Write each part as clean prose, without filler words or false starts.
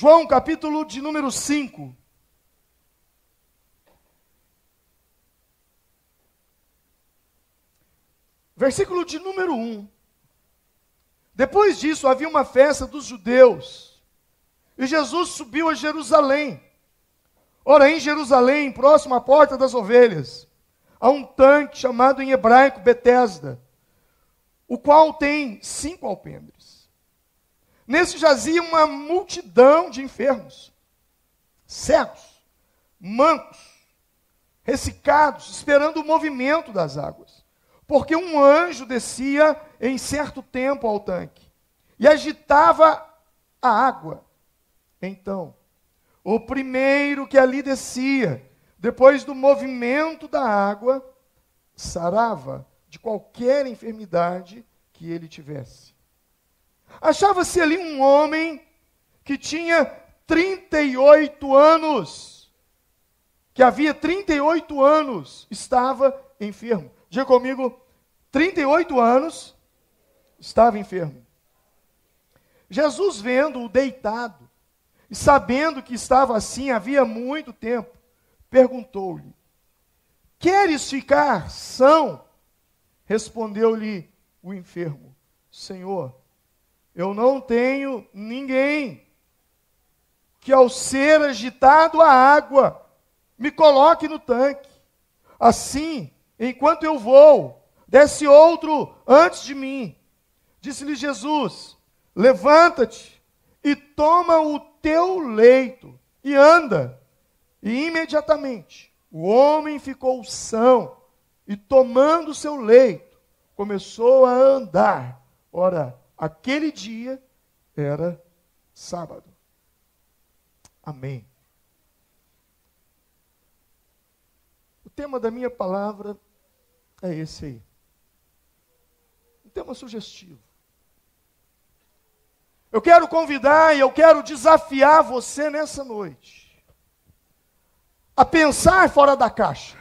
João, capítulo de número 5. Versículo de número 1. Depois disso, havia uma festa dos judeus, e Jesus subiu a Jerusalém. Ora, em Jerusalém, próximo à porta das ovelhas, há um tanque chamado em hebraico Betesda, o qual tem 5 alpendres. Nesse jazia uma multidão de enfermos, cegos, mancos, ressecados, esperando o movimento das águas. Porque um anjo descia em certo tempo ao tanque e agitava a água. Então, o primeiro que ali descia, depois do movimento da água, sarava de qualquer enfermidade que ele tivesse. Achava-se ali um homem que tinha 38 anos, que havia 38 anos, estava enfermo. Diga comigo, 38 anos, estava enfermo. Jesus, vendo-o deitado, e sabendo que estava assim havia muito tempo, perguntou-lhe: queres ficar são? Respondeu-lhe o enfermo: Senhor, eu não tenho ninguém que, ao ser agitado a água, me coloque no tanque. Assim, enquanto eu vou, desce outro antes de mim. Disse-lhe Jesus: levanta-te e toma o teu leito e anda. E imediatamente o homem ficou são e, tomando o seu leito, começou a andar. Ora, aquele dia era sábado. Amém. O tema da minha palavra é esse aí. Um tema sugestivo. Eu quero convidar e eu quero desafiar você nessa noite a pensar fora da caixa.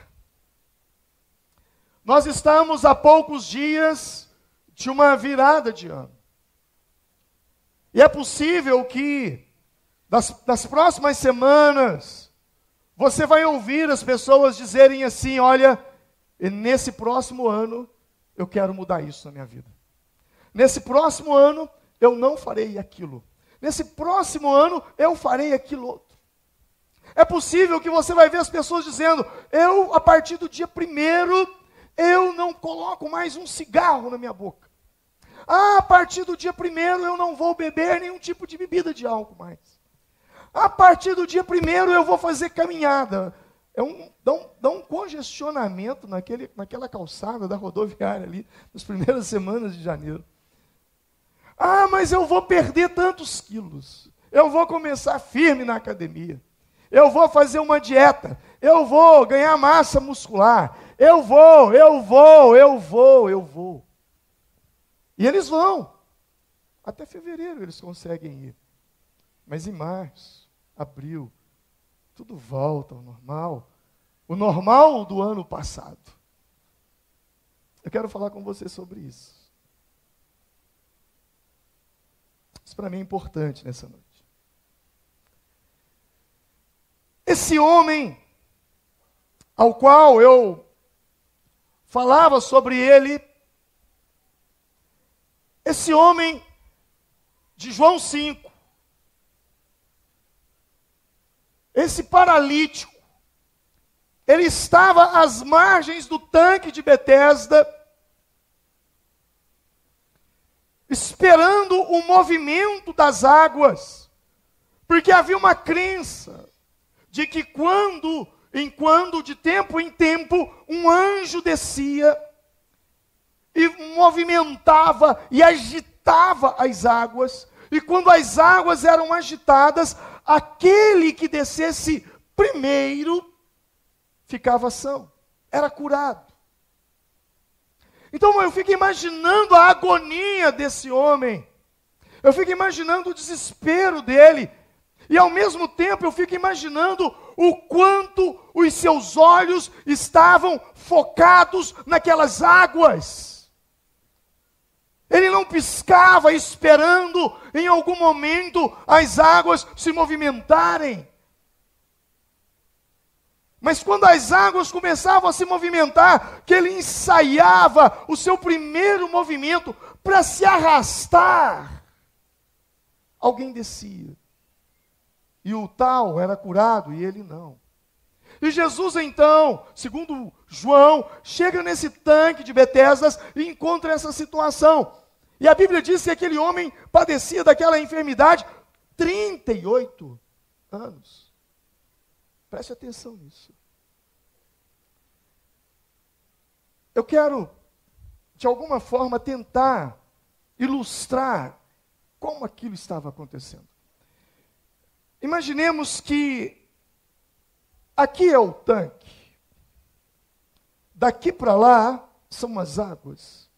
Nós estamos a poucos dias de uma virada de ano. E é possível que das próximas semanas você vai ouvir as pessoas dizerem assim: olha, nesse próximo ano eu quero mudar isso na minha vida. Nesse próximo ano eu não farei aquilo. Nesse próximo ano eu farei aquilo outro. É possível que você vai ver as pessoas dizendo: eu, a partir do dia 1º, eu não coloco mais um cigarro na minha boca. A partir do dia 1º eu não vou beber nenhum tipo de bebida de álcool mais. A partir do dia 1º eu vou fazer caminhada. Dá um congestionamento naquela calçada da rodoviária ali, nas primeiras semanas de janeiro. Ah, mas eu vou perder tantos quilos. Eu vou começar firme na academia. Eu vou fazer uma dieta. Eu vou ganhar massa muscular. Eu vou. E eles vão. Até fevereiro eles conseguem ir. Mas em março, abril, tudo volta ao normal. O normal do ano passado. Eu quero falar com você sobre isso. Isso para mim é importante nessa noite. Esse homem, ao qual eu falava sobre ele, esse homem de João 5, esse paralítico, ele estava às margens do tanque de Betesda, esperando o movimento das águas, porque havia uma crença de que de tempo em tempo, um anjo descia e movimentava e agitava as águas, e quando as águas eram agitadas, aquele que descesse primeiro ficava são, era curado. Então eu fico imaginando a agonia desse homem, eu fico imaginando o desespero dele, e ao mesmo tempo eu fico imaginando o quanto os seus olhos estavam focados naquelas águas. Ele não piscava esperando em algum momento as águas se movimentarem. Mas quando as águas começavam a se movimentar, que ele ensaiava o seu primeiro movimento para se arrastar, alguém descia. E o tal era curado e ele não. E Jesus então, segundo João, chega nesse tanque de Betesdas e encontra essa situação. E a Bíblia diz que aquele homem padecia daquela enfermidade 38 anos. Preste atenção nisso. Eu quero, de alguma forma, tentar ilustrar como aquilo estava acontecendo. Imaginemos que aqui é o tanque. Daqui para lá são as águas.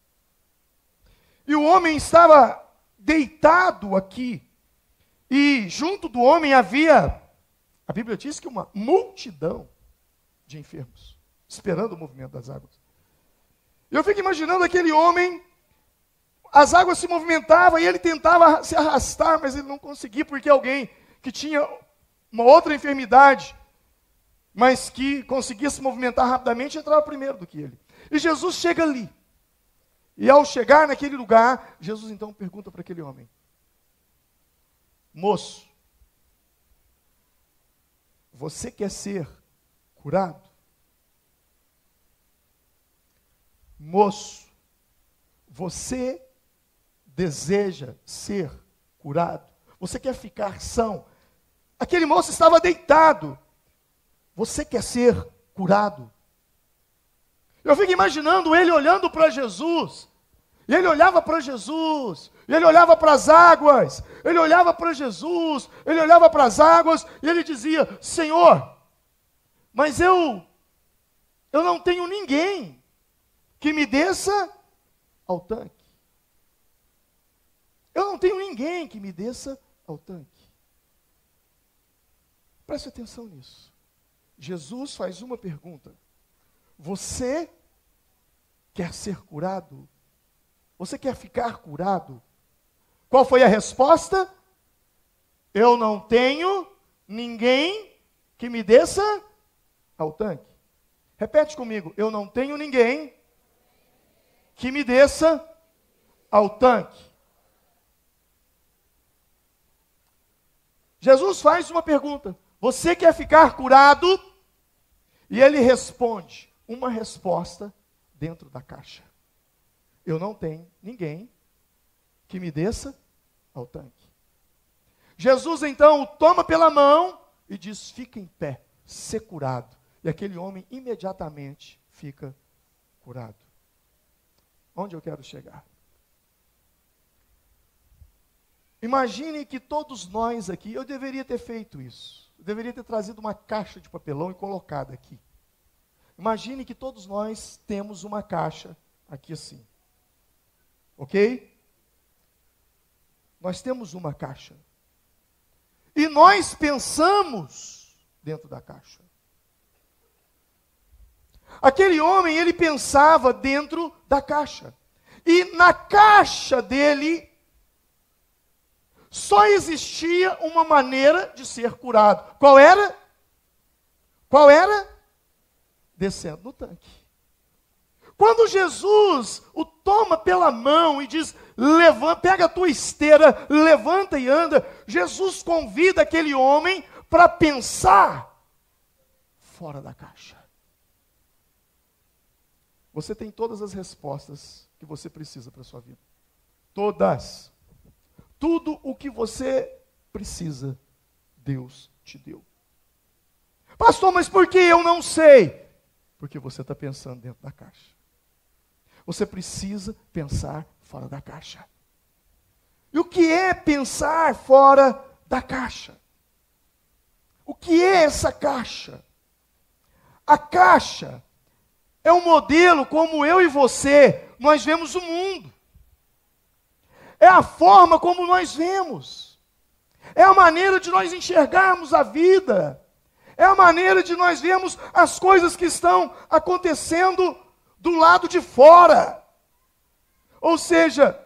E o homem estava deitado aqui. E junto do homem havia, a Bíblia diz que uma multidão de enfermos, esperando o movimento das águas. Eu fico imaginando aquele homem, as águas se movimentavam e ele tentava se arrastar, mas ele não conseguia, porque alguém que tinha uma outra enfermidade, mas que conseguia se movimentar rapidamente, entrava primeiro do que ele. E Jesus chega ali. E ao chegar naquele lugar, Jesus então pergunta para aquele homem: moço, você quer ser curado? Moço, você deseja ser curado? Você quer ficar são? Aquele moço estava deitado. Você quer ser curado? Eu fico imaginando ele olhando para Jesus. E ele olhava para Jesus. E ele olhava para as águas. Ele olhava para Jesus. Ele olhava para as águas. E ele dizia: Senhor, mas eu não tenho ninguém que me desça ao tanque. Eu não tenho ninguém que me desça ao tanque. Preste atenção nisso. Jesus faz uma pergunta: você quer ser curado? Você quer ficar curado? Qual foi a resposta? Eu não tenho ninguém que me desça ao tanque. Repete comigo: eu não tenho ninguém que me desça ao tanque. Jesus faz uma pergunta: você quer ficar curado? E ele responde uma resposta dentro da caixa: eu não tenho ninguém que me desça ao tanque. Jesus então o toma pela mão e diz: fica em pé, ser curado. E aquele homem imediatamente fica curado. Onde eu quero chegar? Imagine que todos nós aqui, eu deveria ter feito isso. Eu deveria ter trazido uma caixa de papelão e colocado aqui. Imagine que todos nós temos uma caixa aqui assim. Ok? Nós temos uma caixa. E nós pensamos dentro da caixa. Aquele homem, ele pensava dentro da caixa. E na caixa dele só existia uma maneira de ser curado. Qual era? Qual era? Descendo no tanque. Quando Jesus o toma pela mão e diz: levanta, pega a tua esteira, levanta e anda, Jesus convida aquele homem para pensar fora da caixa. Você tem todas as respostas que você precisa para a sua vida. Todas. Tudo o que você precisa, Deus te deu. Pastor, mas por que eu não sei? Porque você está pensando dentro da caixa. Você precisa pensar fora da caixa. E o que é pensar fora da caixa? O que é essa caixa? A caixa é um modelo como eu e você, nós vemos o mundo. É a forma como nós vemos. É a maneira de nós enxergarmos a vida. É a maneira de nós vermos as coisas que estão acontecendo do lado de fora. Ou seja,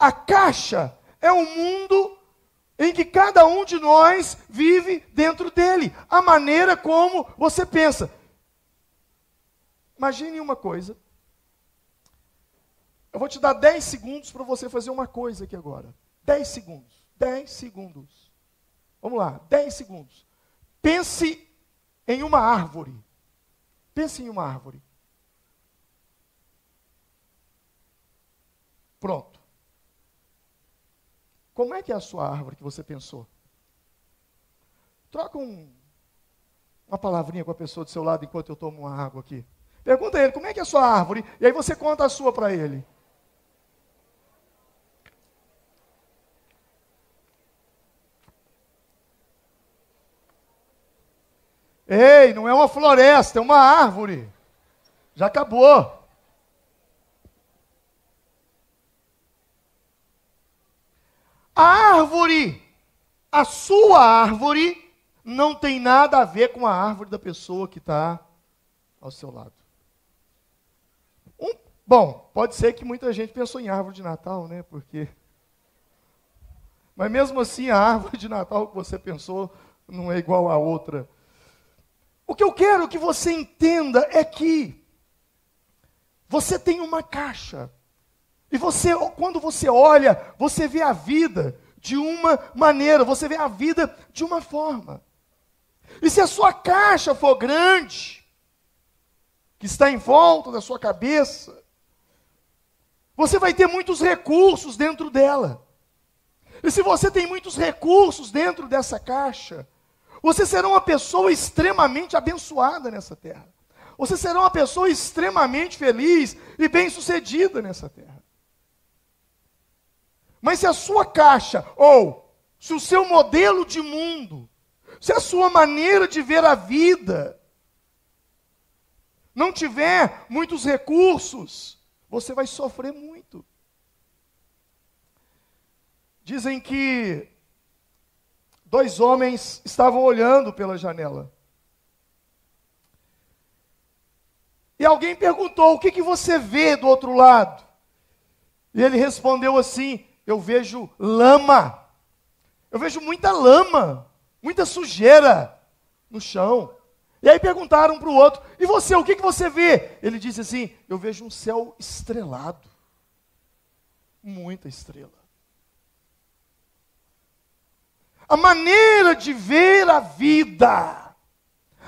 A caixa é um mundo em que cada um de nós vive dentro dele. A maneira como você pensa. Imagine uma coisa. Eu vou te dar 10 segundos para você fazer uma coisa aqui agora. 10 segundos. 10 segundos. Vamos lá, 10 segundos. Pense em uma árvore. Pense em uma árvore. Pronto. Como é que é a sua árvore que você pensou? Troca uma palavrinha com a pessoa do seu lado enquanto eu tomo uma água aqui. Pergunta a ele, como é que é a sua árvore? E aí você conta a sua para ele. Ei, não é uma floresta, é uma árvore. Já acabou. A árvore, a sua árvore, não tem nada a ver com a árvore da pessoa que está ao seu lado. Bom, pode ser que muita gente pensou em árvore de Natal, né? Mas mesmo assim, a árvore de Natal que você pensou não é igual a outra. O que eu quero que você entenda é que você tem uma caixa. E você, quando você olha, você vê a vida de uma maneira, você vê a vida de uma forma. E se a sua caixa for grande, que está em volta da sua cabeça, você vai ter muitos recursos dentro dela. E se você tem muitos recursos dentro dessa caixa, você será uma pessoa extremamente abençoada nessa terra. Você será uma pessoa extremamente feliz e bem-sucedida nessa terra. Mas se a sua caixa, ou se o seu modelo de mundo, se a sua maneira de ver a vida não tiver muitos recursos, você vai sofrer muito. Dizem que 2 homens estavam olhando pela janela. E alguém perguntou, o que você vê do outro lado? E ele respondeu assim, eu vejo lama. Eu vejo muita lama, muita sujeira no chão. E aí perguntaram para o outro, e você, o que você vê? Ele disse assim, eu vejo um céu estrelado. Muita estrela. A maneira de ver a vida,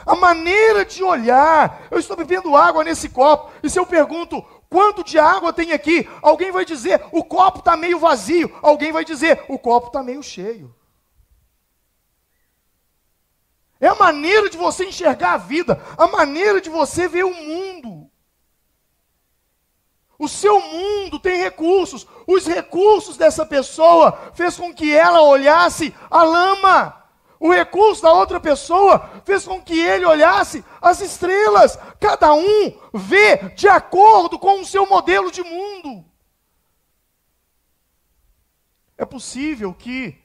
a maneira de olhar. Eu estou bebendo água nesse copo, e se eu pergunto, quanto de água tem aqui? Alguém vai dizer, o copo está meio vazio. Alguém vai dizer, o copo está meio cheio. É a maneira de você enxergar a vida, a maneira de você ver o mundo. O seu mundo tem recursos. Os recursos dessa pessoa fez com que ela olhasse a lama. O recurso da outra pessoa fez com que ele olhasse as estrelas. Cada um vê de acordo com o seu modelo de mundo. É possível que,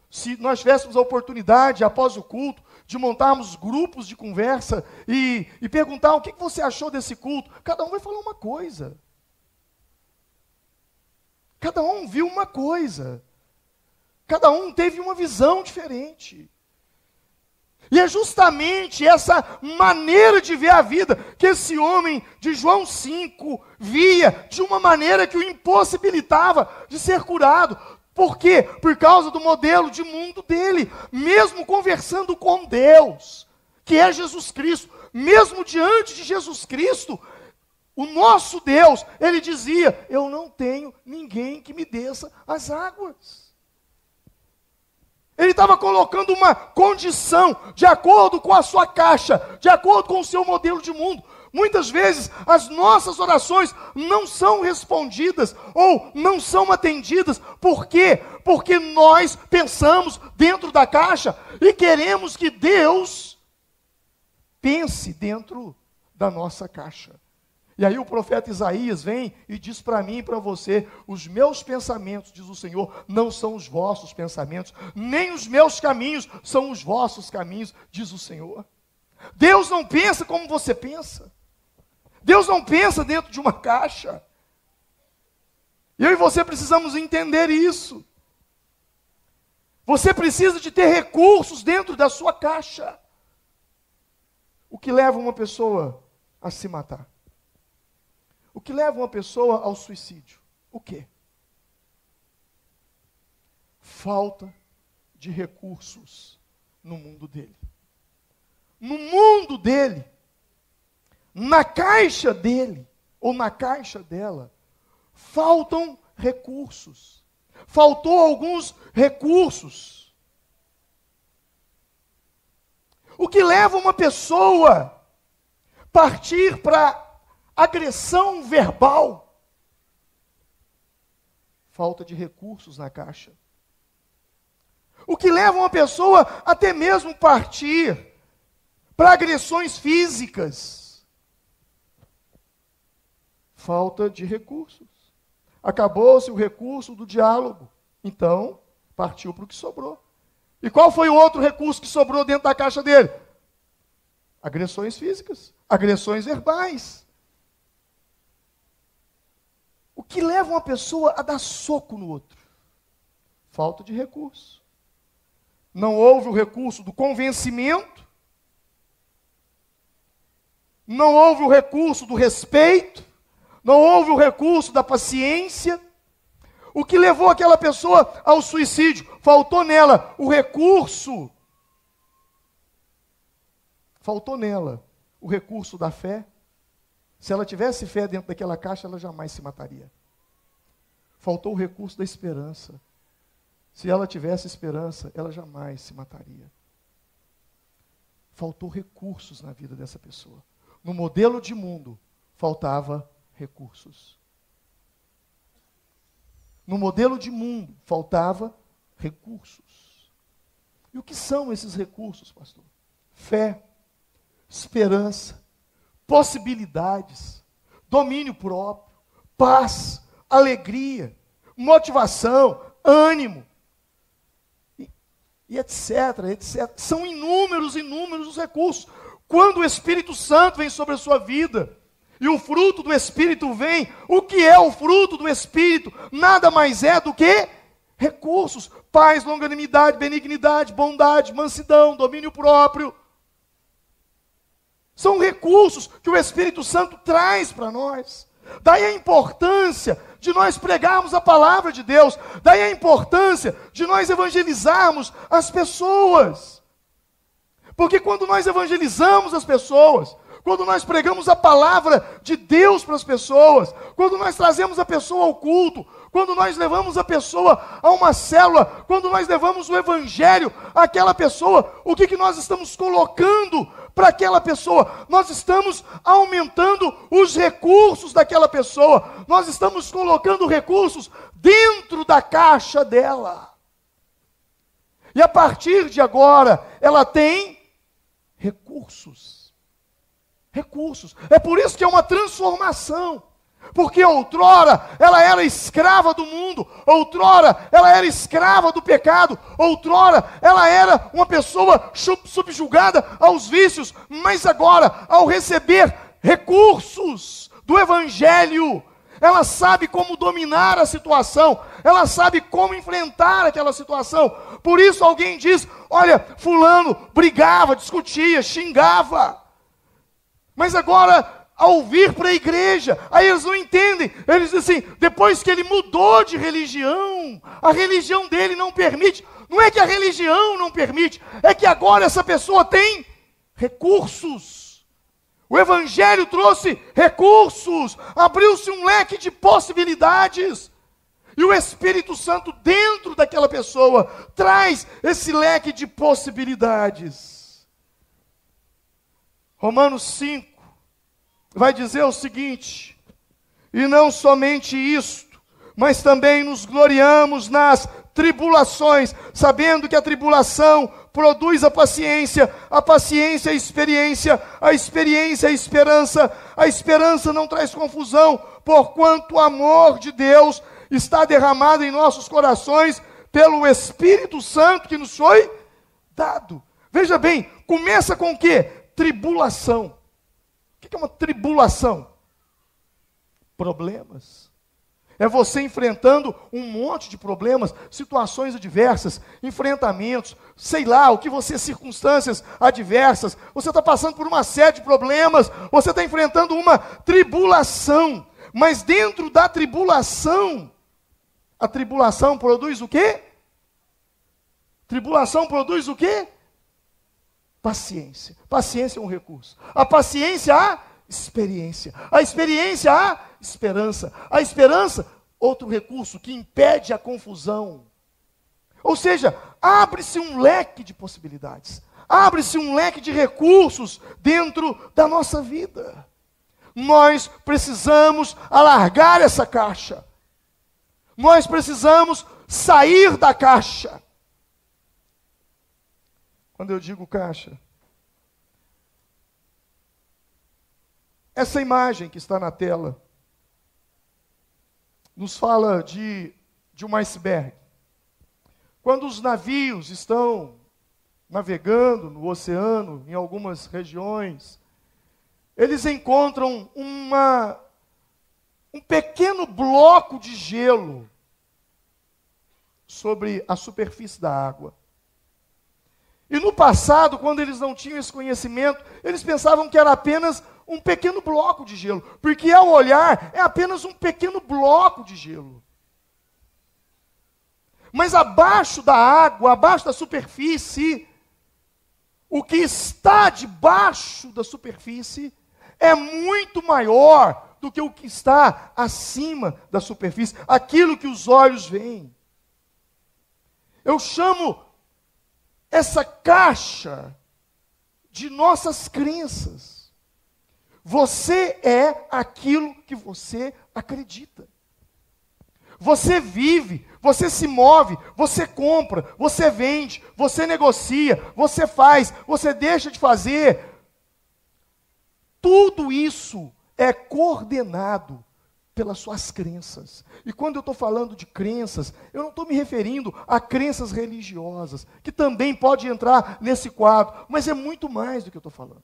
se nós tivéssemos a oportunidade, após o culto, de montarmos grupos de conversa e perguntar o que você achou desse culto, cada um vai falar uma coisa. Cada um viu uma coisa. Cada um teve uma visão diferente. E é justamente essa maneira de ver a vida que esse homem de João 5 via de uma maneira que o impossibilitava de ser curado. Por quê? Por causa do modelo de mundo dele. Mesmo conversando com Deus, que é Jesus Cristo, mesmo diante de Jesus Cristo, o nosso Deus, ele dizia, eu não tenho ninguém que me desça as águas. Ele estava colocando uma condição, de acordo com a sua caixa, de acordo com o seu modelo de mundo. Muitas vezes as nossas orações não são respondidas ou não são atendidas. Por quê? Porque nós pensamos dentro da caixa e queremos que Deus pense dentro da nossa caixa. E aí o profeta Isaías vem e diz para mim e para você, os meus pensamentos, diz o Senhor, não são os vossos pensamentos, nem os meus caminhos são os vossos caminhos, diz o Senhor. Deus não pensa como você pensa. Deus não pensa dentro de uma caixa. E eu e você precisamos entender isso. Você precisa de ter recursos dentro da sua caixa. O que leva uma pessoa a se matar? O que leva uma pessoa ao suicídio? O quê? Falta de recursos no mundo dele. No mundo dele, na caixa dele, ou na caixa dela, faltam recursos. Faltou alguns recursos. O que leva uma pessoa a partir para agressão verbal? Falta de recursos na caixa. O que leva uma pessoa até mesmo partir para agressões físicas? Falta de recursos. Acabou-se o recurso do diálogo. Então, partiu para o que sobrou. E qual foi o outro recurso que sobrou dentro da caixa dele? Agressões físicas, agressões verbais. O que leva uma pessoa a dar soco no outro? Falta de recurso. Não houve o recurso do convencimento. Não houve o recurso do respeito. Não houve o recurso da paciência. O que levou aquela pessoa ao suicídio? Faltou nela o recurso. Faltou nela o recurso da fé. Se ela tivesse fé dentro daquela caixa, ela jamais se mataria. Faltou o recurso da esperança. Se ela tivesse esperança, ela jamais se mataria. Faltou recursos na vida dessa pessoa. No modelo de mundo, faltava recursos. No modelo de mundo, faltava recursos. E o que são esses recursos, pastor? Fé, esperança, possibilidades, domínio próprio, paz, alegria, motivação, ânimo, e etc, etc. São inúmeros os recursos. Quando o Espírito Santo vem sobre a sua vida, e o fruto do Espírito vem, o que é o fruto do Espírito? Nada mais é do que recursos. Paz, longanimidade, benignidade, bondade, mansidão, domínio próprio. São recursos que o Espírito Santo traz para nós. Daí a importância de nós pregarmos a palavra de Deus. Daí a importância de nós evangelizarmos as pessoas. Porque quando nós evangelizamos as pessoas, quando nós pregamos a palavra de Deus para as pessoas, quando nós trazemos a pessoa ao culto, quando nós levamos a pessoa a uma célula, quando nós levamos o evangelho àquela pessoa, o que nós estamos colocando para aquela pessoa? Nós estamos aumentando os recursos daquela pessoa, nós estamos colocando recursos dentro da caixa dela. E a partir de agora, ela tem recursos. Recursos. É por isso que é uma transformação. Porque outrora ela era escrava do mundo, outrora ela era escrava do pecado, outrora ela era uma pessoa subjugada aos vícios, mas agora, ao receber recursos do Evangelho, ela sabe como dominar a situação, ela sabe como enfrentar aquela situação. Por isso alguém diz: olha, fulano brigava, discutia, xingava, mas agora, ao vir para a igreja, aí eles não entendem, eles dizem assim: depois que ele mudou de religião, a religião dele não permite. Não é que a religião não permite, é que agora essa pessoa tem recursos. O Evangelho trouxe recursos, abriu-se um leque de possibilidades, e o Espírito Santo dentro daquela pessoa traz esse leque de possibilidades. Romanos 5 vai dizer o seguinte: e não somente isto, mas também nos gloriamos nas tribulações, sabendo que a tribulação produz a paciência a experiência, a experiência a esperança, a esperança não traz confusão, porquanto o amor de Deus está derramado em nossos corações pelo Espírito Santo que nos foi dado. Veja bem, começa com o quê? Tribulação. O que é uma tribulação? Problemas. É você enfrentando um monte de problemas, situações adversas, enfrentamentos, sei lá, circunstâncias adversas. Você está passando por uma série de problemas, você está enfrentando uma tribulação. Mas dentro da tribulação, a tribulação produz o quê? Tribulação produz o quê? Paciência. Paciência é um recurso. A paciência, a experiência. A experiência, a esperança. A esperança, outro recurso que impede a confusão. Ou seja, abre-se um leque de possibilidades. Abre-se um leque de recursos dentro da nossa vida. Nós precisamos alargar essa caixa. Nós precisamos sair da caixa. Quando eu digo caixa, essa imagem que está na tela nos fala de um iceberg. Quando os navios estão navegando no oceano, em algumas regiões, eles encontram um pequeno bloco de gelo sobre a superfície da água. E no passado, quando eles não tinham esse conhecimento, eles pensavam que era apenas um pequeno bloco de gelo, porque ao olhar é apenas um pequeno bloco de gelo. Mas abaixo da água, abaixo da superfície, o que está debaixo da superfície é muito maior do que o que está acima da superfície, aquilo que os olhos veem. Eu chamo essa caixa de nossas crenças. Você é aquilo que você acredita. Você vive, você se move, você compra, você vende, você negocia, você faz, você deixa de fazer. Tudo isso é coordenado pelas suas crenças. E quando eu estou falando de crenças, eu não estou me referindo a crenças religiosas, que também pode entrar nesse quadro, mas é muito mais do que eu estou falando.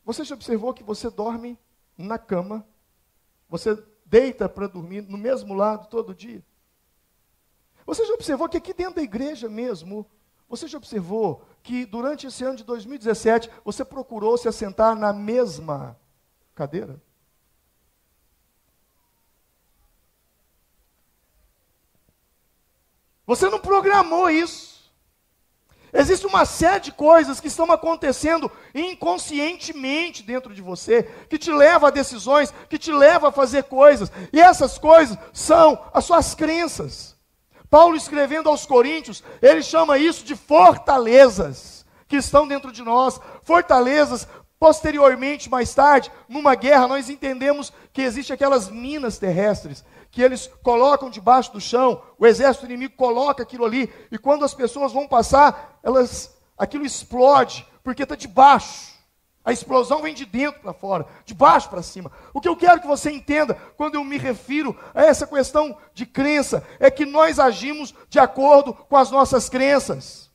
Você já observou que você dorme na cama, você deita para dormir no mesmo lado todo dia? Você já observou que aqui dentro da igreja mesmo, você já observou que durante esse ano de 2017, você procurou se assentar na mesma cadeira? Você não programou isso. Existe uma série de coisas que estão acontecendo inconscientemente dentro de você, que te leva a decisões, que te leva a fazer coisas. E essas coisas são as suas crenças. Paulo, escrevendo aos Coríntios, ele chama isso de fortalezas que estão dentro de nós. Fortalezas, posteriormente, mais tarde, numa guerra, nós entendemos que existem aquelas minas terrestres, que eles colocam debaixo do chão, o exército inimigo coloca aquilo ali, e quando as pessoas vão passar, aquilo explode, porque está debaixo. A explosão vem de dentro para fora, de baixo para cima. O que eu quero que você entenda, quando eu me refiro a essa questão de crença, é que nós agimos de acordo com as nossas crenças.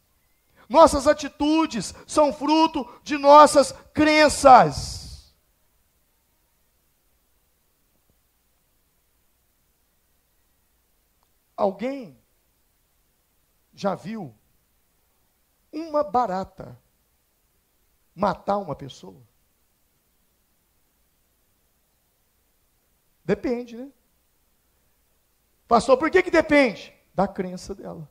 Nossas atitudes são fruto de nossas crenças. Alguém já viu uma barata matar uma pessoa? Depende, né? Pastor, por que depende? Da crença dela.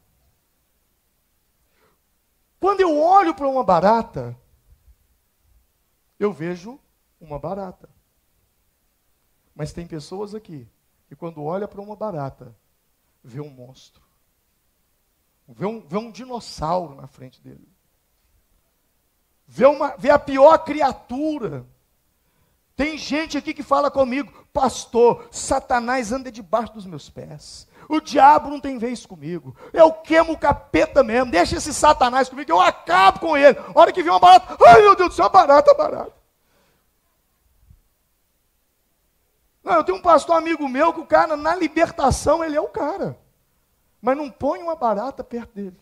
Quando eu olho para uma barata, eu vejo uma barata. Mas tem pessoas aqui que quando olha para uma barata, vê um monstro. Vê um dinossauro na frente dele. Vê a pior criatura. Tem gente aqui que fala comigo, pastor, Satanás anda debaixo dos meus pés. O diabo não tem vez comigo. Eu queimo o capeta mesmo. Deixa esse Satanás comigo, eu acabo com ele. A hora que vem uma barata, ai meu Deus do céu, barata. Não, eu tenho um pastor amigo meu que o cara, na libertação, ele é o cara. Mas não põe uma barata perto dele.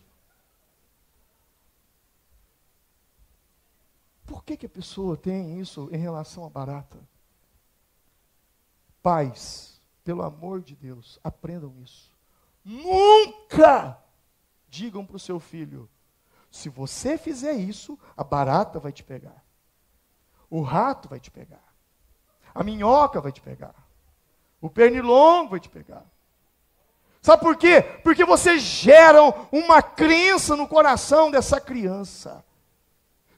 Por que a pessoa tem isso em relação à barata? Pais, pelo amor de Deus, aprendam isso. Nunca digam para o seu filho: se você fizer isso, a barata vai te pegar, o rato vai te pegar, a minhoca vai te pegar, o pernilongo vai te pegar. Sabe por quê? Porque você gera uma crença no coração dessa criança.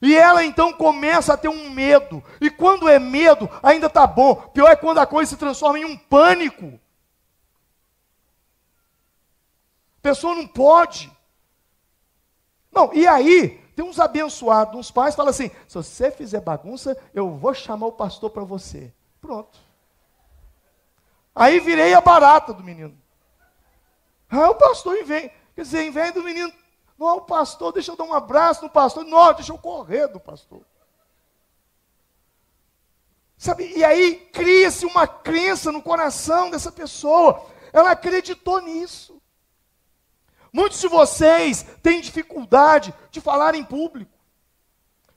E ela então começa a ter um medo. E quando é medo, ainda está bom. Pior é quando a coisa se transforma em um pânico. A pessoa não pode. Não, e aí, tem uns abençoados, uns pais, falam assim: se você fizer bagunça, eu vou chamar o pastor para você. Pronto. Aí virei a barata do menino. O pastor vem. Quer dizer, em vez do menino: não, o pastor, deixa eu dar um abraço no pastor. Não, deixa eu correr do pastor. Sabe, e aí cria-se uma crença no coração dessa pessoa. Ela acreditou nisso. Muitos de vocês têm dificuldade de falar em público.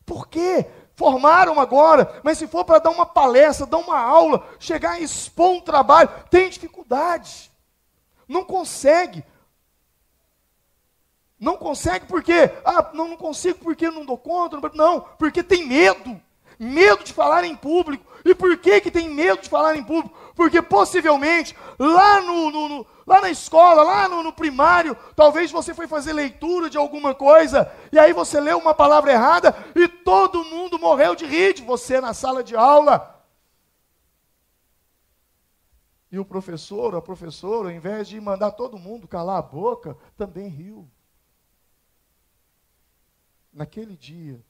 Por quê? Formaram agora, mas se for para dar uma palestra, dar uma aula, chegar e expor um trabalho, tem dificuldade. Não consegue. Não consegue porque, não consigo porque não dou conta. Não, porque tem medo. Medo de falar em público. E por que tem medo de falar em público? Porque possivelmente, lá na escola, lá no primário, talvez você foi fazer leitura de alguma coisa, e aí você leu uma palavra errada, e todo mundo morreu de rir de você na sala de aula. E o professor, a professora, ao invés de mandar todo mundo calar a boca, também riu. Naquele dia,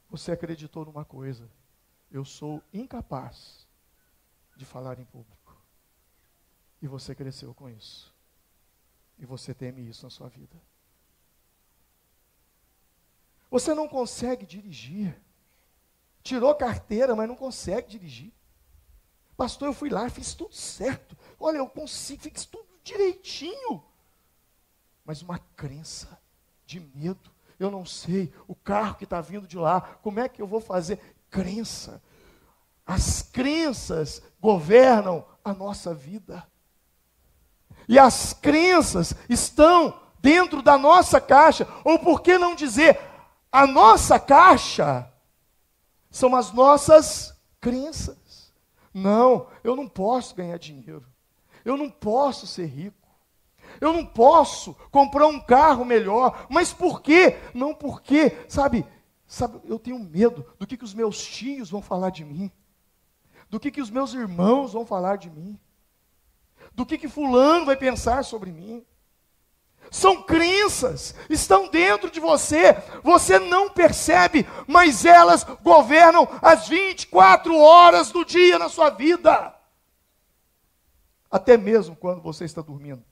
você acreditou numa coisa: eu sou incapaz de falar em público. E você cresceu com isso. E você teme isso na sua vida. Você não consegue dirigir. Tirou carteira, mas não consegue dirigir. Pastor, eu fui lá, fiz tudo certo. Olha, eu consigo, fiz tudo direitinho. Mas uma crença de medo. Eu não sei, o carro que está vindo de lá, como é que eu vou fazer? Crença. As crenças governam a nossa vida. E as crenças estão dentro da nossa caixa. Ou por que não dizer, a nossa caixa são as nossas crenças. Não, eu não posso ganhar dinheiro. Eu não posso ser rico. Eu não posso comprar um carro melhor. Mas por quê? Não porque, sabe, eu tenho medo do que os meus tios vão falar de mim. Do que os meus irmãos vão falar de mim. Do que fulano vai pensar sobre mim. São crenças, estão dentro de você. Você não percebe, mas elas governam as 24 horas do dia na sua vida. Até mesmo quando você está dormindo.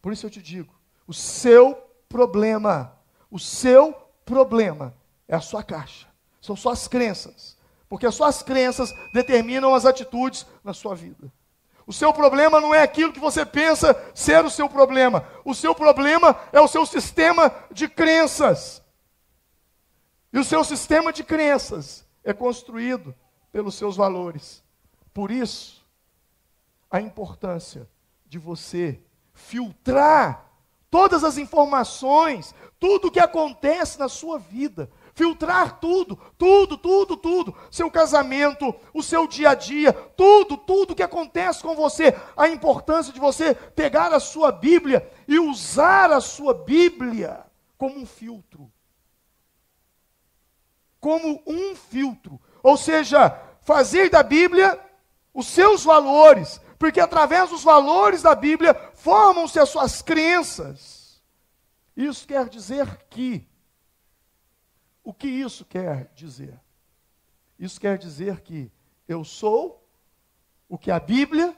Por isso eu te digo, o seu problema é a sua caixa. São suas crenças. Porque as suas crenças determinam as atitudes na sua vida. O seu problema não é aquilo que você pensa ser o seu problema. O seu problema é o seu sistema de crenças. E o seu sistema de crenças é construído pelos seus valores. Por isso, a importância de você filtrar todas as informações, tudo o que acontece na sua vida. Filtrar tudo. Seu casamento, o seu dia a dia, tudo que acontece com você. A importância de você pegar a sua Bíblia e usar a sua Bíblia como um filtro. Como um filtro. Ou seja, fazer da Bíblia os seus valores. Porque através dos valores da Bíblia formam-se as suas crenças. Isso quer dizer que o que isso quer dizer? Isso quer dizer que eu sou o que a Bíblia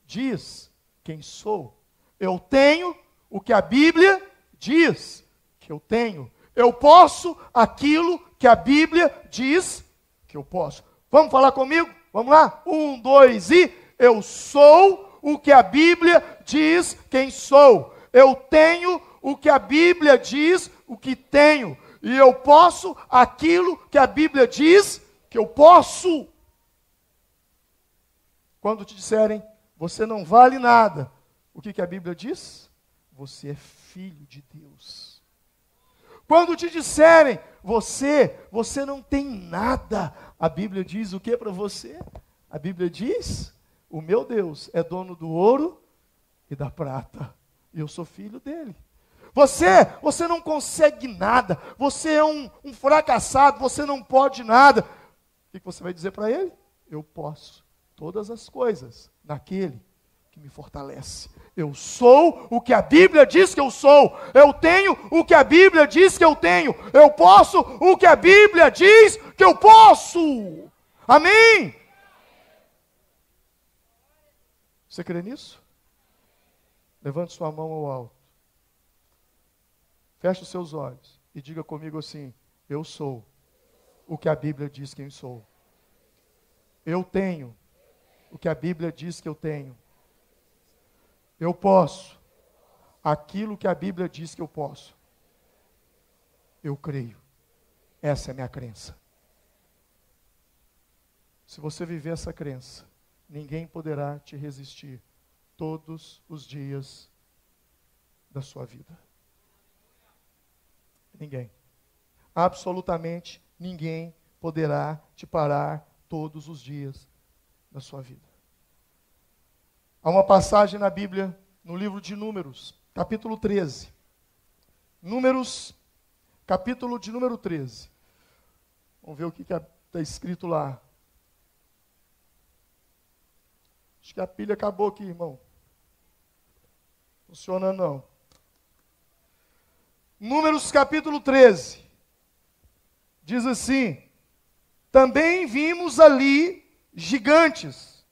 diz quem sou. Eu tenho o que a Bíblia diz que eu tenho. Eu posso aquilo que a Bíblia diz que eu posso. Vamos falar comigo? Vamos lá? 1, 2 e... Eu sou o que a Bíblia diz quem sou. Eu tenho o que a Bíblia diz o que tenho. E eu posso aquilo que a Bíblia diz que eu posso. Quando te disserem, você não vale nada, o que a Bíblia diz? Você é filho de Deus. Quando te disserem, você não tem nada, a Bíblia diz o que para você? A Bíblia diz, o meu Deus é dono do ouro e da prata, e eu sou filho dele. Você não consegue nada, você é um fracassado, você não pode nada. O que você vai dizer para ele? Eu posso todas as coisas naquele que me fortalece. Eu sou o que a Bíblia diz que eu sou. Eu tenho o que a Bíblia diz que eu tenho. Eu posso o que a Bíblia diz que eu posso. Amém? Você crê nisso? Levante sua mão ao alto. Feche os seus olhos e diga comigo assim: eu sou o que a Bíblia diz que eu sou. Eu tenho o que a Bíblia diz que eu tenho. Eu posso aquilo que a Bíblia diz que eu posso. Eu creio. Essa é a minha crença. Se você viver essa crença, ninguém poderá te resistir todos os dias da sua vida. Ninguém. Absolutamente ninguém poderá te parar todos os dias da sua vida. Há uma passagem na Bíblia, no livro de Números, capítulo 13. Números, capítulo de número 13. Vamos ver o que está escrito lá. Acho que a pilha acabou aqui, irmão. Funciona não. Números capítulo 13. Diz assim: também vimos ali gigantes,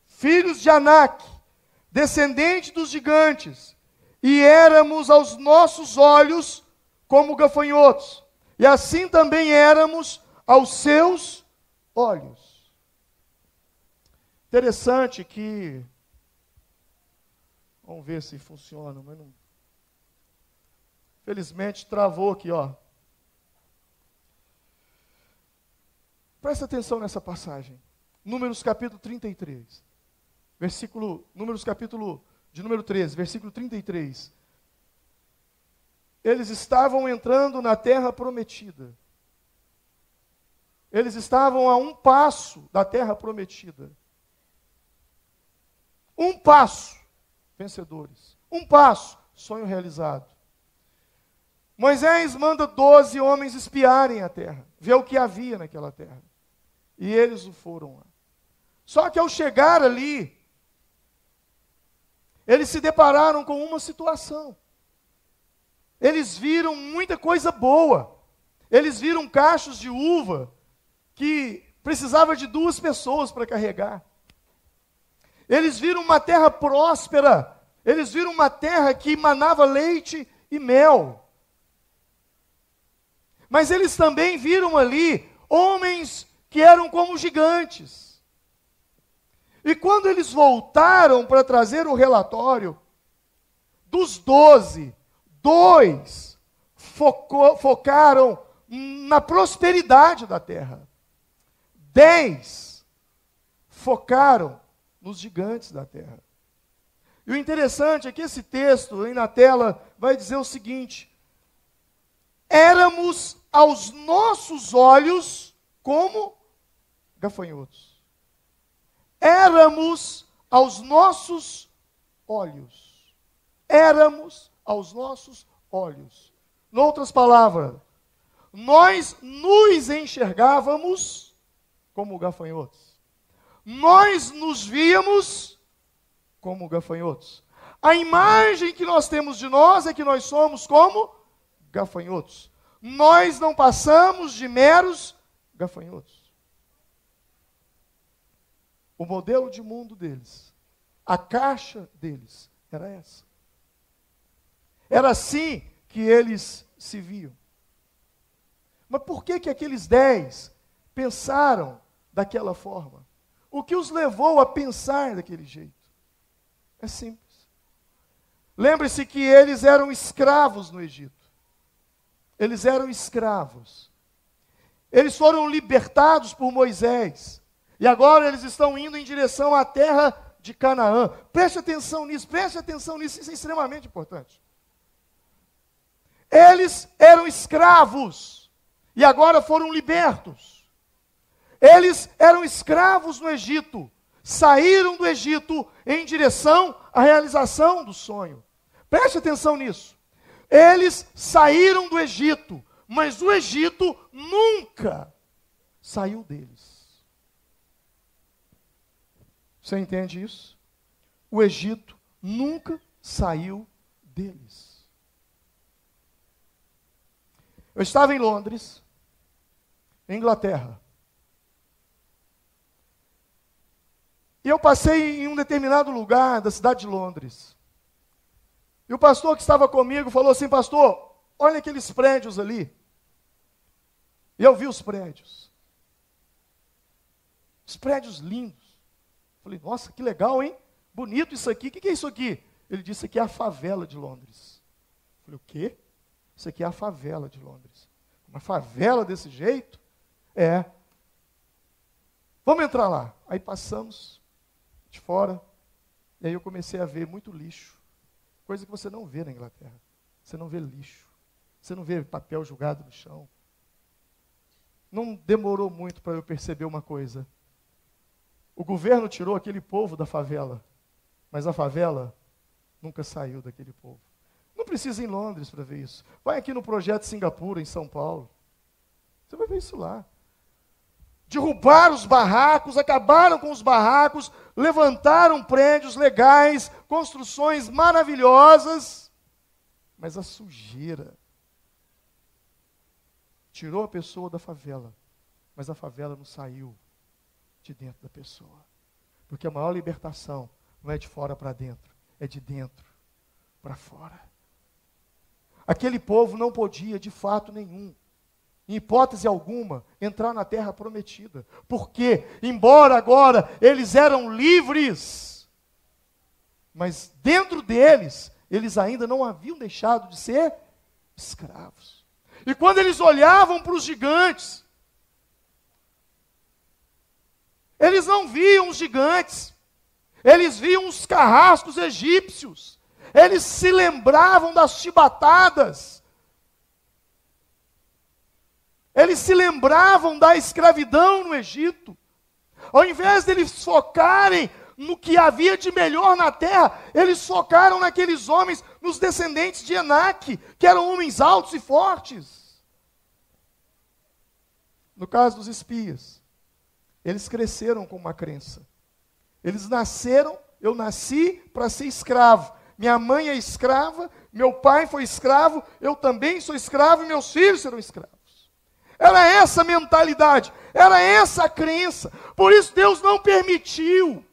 filhos de Anak, descendentes dos gigantes, e éramos aos nossos olhos como gafanhotos, e assim também éramos aos seus olhos. Interessante que, vamos ver se funciona, mas não. Felizmente travou aqui, ó. Presta atenção nessa passagem. Números capítulo 33. Números capítulo de número 13, versículo 33. Eles estavam entrando na terra prometida. Eles estavam a um passo da terra prometida. Um passo, vencedores. Um passo, sonho realizado. Moisés manda 12 homens espiarem a terra, ver o que havia naquela terra. E eles o foram lá. Só que ao chegar ali, eles se depararam com uma situação. Eles viram muita coisa boa. Eles viram cachos de uva que precisava de 2 pessoas para carregar. Eles viram uma terra próspera. Eles viram uma terra que manava leite e mel. Mas eles também viram ali homens que eram como gigantes. E quando eles voltaram para trazer o relatório, dos 12, 2 focaram na prosperidade da terra. 10 focaram nos gigantes da terra. E o interessante é que esse texto, aí na tela, vai dizer o seguinte: éramos aos nossos olhos como gafanhotos. Éramos aos nossos olhos. Éramos aos nossos olhos. Em outras palavras, nós nos enxergávamos como gafanhotos. Nós nos víamos como gafanhotos. A imagem que nós temos de nós é que nós somos como gafanhotos. Nós não passamos de meros gafanhotos. O modelo de mundo deles, a caixa deles, era essa. Era assim que eles se viam. Mas por que aqueles 10 pensaram daquela forma? O que os levou a pensar daquele jeito? É simples. Lembre-se que eles eram escravos no Egito. Eles eram escravos. Eles foram libertados por Moisés. E agora eles estão indo em direção à terra de Canaã. Preste atenção nisso, isso é extremamente importante. Eles eram escravos e agora foram libertos. Eles eram escravos no Egito, saíram do Egito em direção à realização do sonho. Preste atenção nisso. Eles saíram do Egito, mas o Egito nunca saiu deles. Você entende isso? O Egito nunca saiu deles. Eu estava em Londres, Inglaterra. E eu passei em um determinado lugar da cidade de Londres. E o pastor que estava comigo falou assim: pastor, olha aqueles prédios ali. E eu vi os prédios. Os prédios lindos. Falei, nossa, que legal, hein? Bonito isso aqui. O que é isso aqui? Ele disse, aqui é a favela de Londres. Falei, o quê? Isso aqui é a favela de Londres. Uma favela desse jeito? É. Vamos entrar lá. Aí passamos de fora. E aí eu comecei a ver muito lixo. Coisa que você não vê na Inglaterra. Você não vê lixo. Você não vê papel jogado no chão. Não demorou muito para eu perceber uma coisa. O governo tirou aquele povo da favela, mas a favela nunca saiu daquele povo. Não precisa ir em Londres para ver isso. Vai aqui no Projeto Singapura, em São Paulo. Você vai ver isso lá. Derrubaram os barracos, acabaram com os barracos, levantaram prédios legais, construções maravilhosas, mas a sujeira tirou a pessoa da favela, mas a favela não saiu de dentro da pessoa. Porque a maior libertação não é de fora para dentro, é de dentro para fora. Aquele povo não podia, de fato nenhum, em hipótese alguma, entrar na terra prometida. Porque, embora agora eles eram livres, mas dentro deles, eles ainda não haviam deixado de ser escravos. E quando eles olhavam para os gigantes, eles não viam os gigantes, eles viam os carrascos egípcios, eles se lembravam das chibatadas, eles se lembravam da escravidão no Egito. Ao invés de eles focarem no que havia de melhor na terra, eles focaram naqueles homens, nos descendentes de Enaque, que eram homens altos e fortes. No caso dos espias, eles cresceram com uma crença. Eles nasceram, eu nasci para ser escravo. Minha mãe é escrava, meu pai foi escravo, eu também sou escravo e meus filhos serão escravos. Era essa a mentalidade, era essa a crença. Por isso Deus não permitiu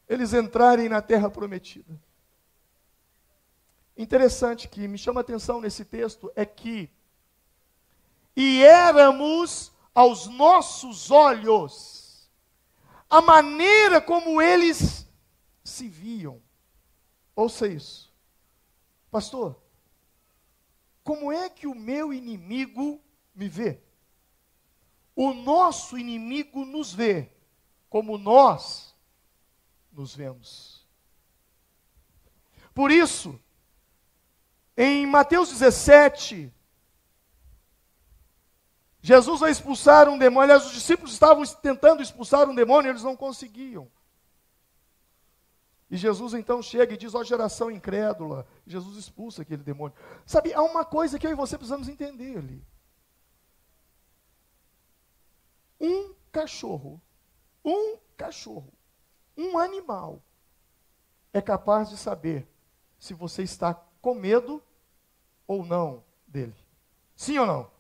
eles entrarem na terra prometida. Interessante que me chama a atenção nesse texto é que e éramos aos nossos olhos a maneira como eles se viam. Ouça isso. Pastor, como é que o meu inimigo me vê? O nosso inimigo nos vê como nós nos vemos. Por isso, em Mateus 17, Jesus vai expulsar um demônio. Aliás, os discípulos estavam tentando expulsar um demônio, eles não conseguiam. E Jesus então chega e diz, ó geração incrédula. Jesus expulsa aquele demônio. Sabe, há uma coisa que eu e você precisamos entender ali. Um cachorro, um animal, é capaz de saber se você está com medo ou não dele. Sim ou não?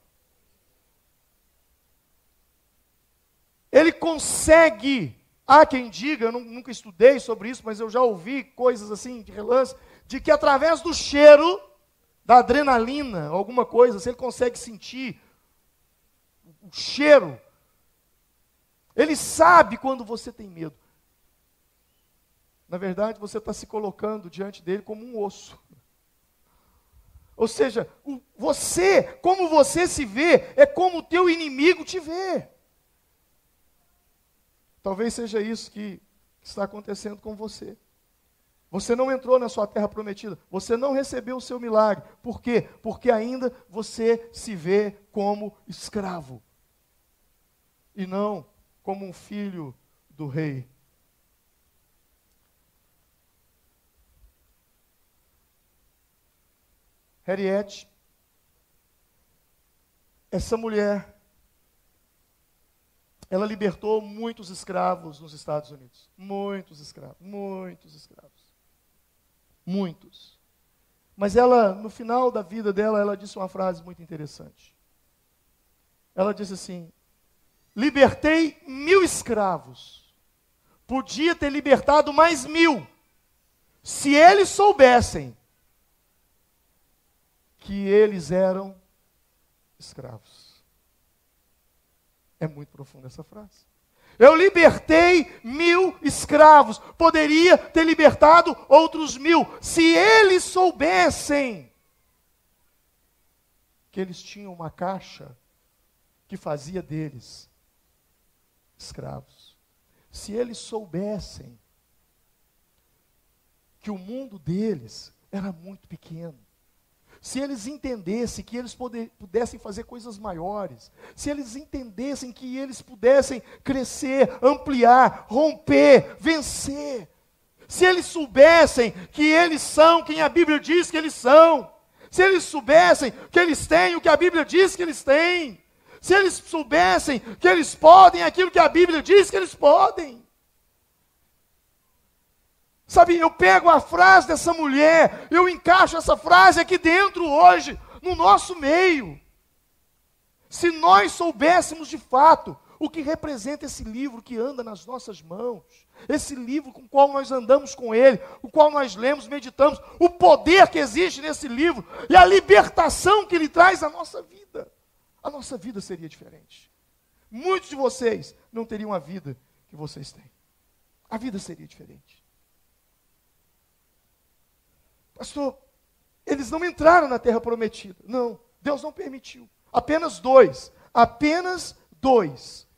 Ele consegue, há quem diga, eu nunca estudei sobre isso, mas eu já ouvi coisas assim de relance, de que através do cheiro, da adrenalina, alguma coisa, se ele consegue sentir o cheiro, ele sabe quando você tem medo. Na verdade, você está se colocando diante dele como um osso. Ou seja, você, como você se vê, é como o teu inimigo te vê. Talvez seja isso que está acontecendo com você. Você não entrou na sua terra prometida. Você não recebeu o seu milagre. Por quê? Porque ainda você se vê como escravo. E não como um filho do rei. Harriet, essa mulher, ela libertou muitos escravos nos Estados Unidos. Muitos escravos, muitos escravos. Muitos. Mas ela, no final da vida dela, ela disse uma frase muito interessante. Ela disse assim: libertei 1000 escravos. Podia ter libertado mais 1000. Se eles soubessem que eles eram escravos. É muito profunda essa frase. Eu libertei 1000 escravos. Poderia ter libertado outros 1000. Se eles soubessem que eles tinham uma caixa que fazia deles escravos. Se eles soubessem que o mundo deles era muito pequeno. Se eles entendessem que eles pudessem fazer coisas maiores, se eles entendessem que eles pudessem crescer, ampliar, romper, vencer, se eles soubessem que eles são quem a Bíblia diz que eles são, se eles soubessem que eles têm o que a Bíblia diz que eles têm, se eles soubessem que eles podem aquilo que a Bíblia diz que eles podem. Sabe, eu pego a frase dessa mulher, eu encaixo essa frase aqui dentro hoje, no nosso meio. Se nós soubéssemos de fato o que representa esse livro que anda nas nossas mãos, esse livro com o qual nós andamos com ele, o qual nós lemos, meditamos, o poder que existe nesse livro e a libertação que ele traz à nossa vida, a nossa vida seria diferente. Muitos de vocês não teriam a vida que vocês têm. A vida seria diferente. Pastor, eles não entraram na terra prometida. Não, Deus não permitiu. Apenas dois,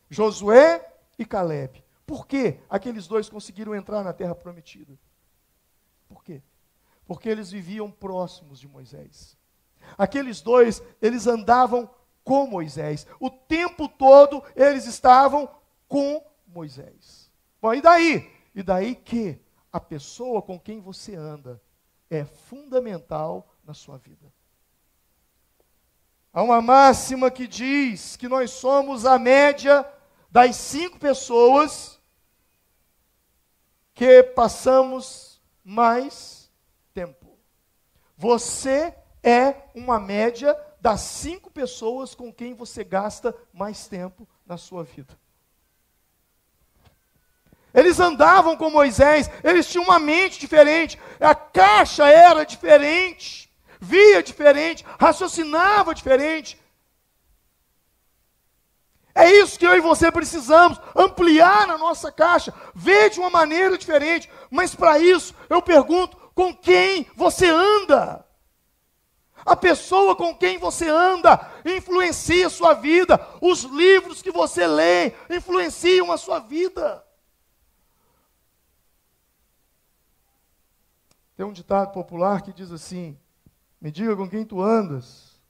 Josué e Calebe. Por que aqueles dois conseguiram entrar na terra prometida? Por quê? Porque eles viviam próximos de Moisés. Aqueles dois, eles andavam com Moisés. O tempo todo eles estavam com Moisés. Bom, e daí? E daí que a pessoa com quem você anda é fundamental na sua vida. Há uma máxima que diz que nós somos a média das 5 pessoas que passamos mais tempo. Você é uma média das 5 pessoas com quem você gasta mais tempo na sua vida. Eles andavam com Moisés, eles tinham uma mente diferente, a caixa era diferente, via diferente, raciocinava diferente. É isso que eu e você precisamos, ampliar a nossa caixa, ver de uma maneira diferente. Mas para isso, eu pergunto, com quem você anda? A pessoa com quem você anda influencia a sua vida. Os livros que você lê influenciam a sua vida. Tem um ditado popular que diz assim: me diga com quem tu andas,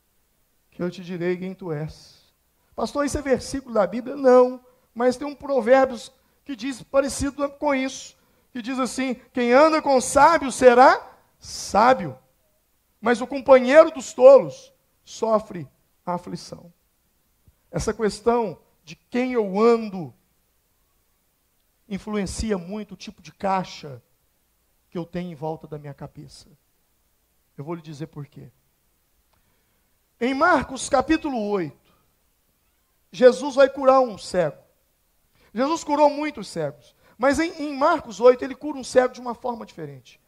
que eu te direi quem tu és. Pastor, isso é versículo da Bíblia? Não, mas tem um Provérbios que diz parecido com isso, que diz assim: quem anda com sábio será sábio, mas o companheiro dos tolos sofre a aflição. Essa questão de quem eu ando influencia muito o tipo de caixa que eu tenho em volta da minha cabeça. Eu vou lhe dizer por quê. Em Marcos capítulo 8, Jesus vai curar um cego. Jesus curou muitos cegos, mas em Marcos 8 ele cura um cego de uma forma diferente.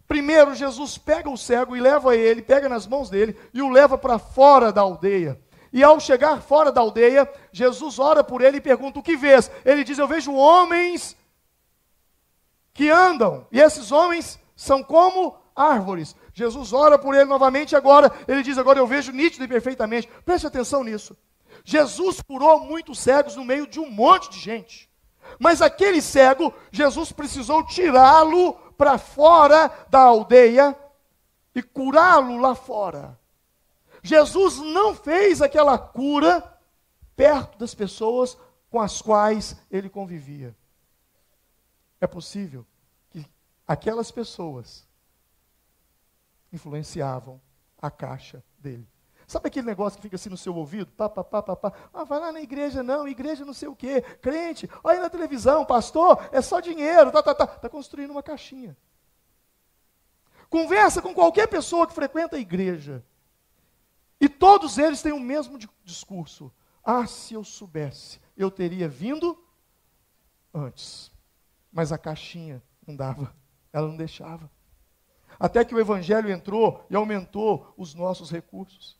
Primeiro, Jesus pega o cego e leva ele, pega nas mãos dele e o leva para fora da aldeia. E ao chegar fora da aldeia, Jesus ora por ele e pergunta: o que vês? Ele diz: eu vejo homens que andam, e esses homens são como árvores. Jesus ora por ele novamente, agora ele diz: agora eu vejo nítido e perfeitamente. Preste atenção nisso. Jesus curou muitos cegos no meio de um monte de gente. Mas aquele cego, Jesus precisou tirá-lo para fora da aldeia e curá-lo lá fora. Jesus não fez aquela cura perto das pessoas com as quais ele convivia. É possível que aquelas pessoas influenciavam a caixa dele. Sabe aquele negócio que fica assim no seu ouvido? Pá. Ah, vai lá na igreja, não, igreja não sei o quê. Crente, olha na televisão, pastor, é só dinheiro, tá. Está construindo uma caixinha. Conversa com qualquer pessoa que frequenta a igreja. E todos eles têm o mesmo discurso. Ah, se eu soubesse, eu teria vindo antes. Mas a caixinha não dava, ela não deixava. Até que o evangelho entrou e aumentou os nossos recursos.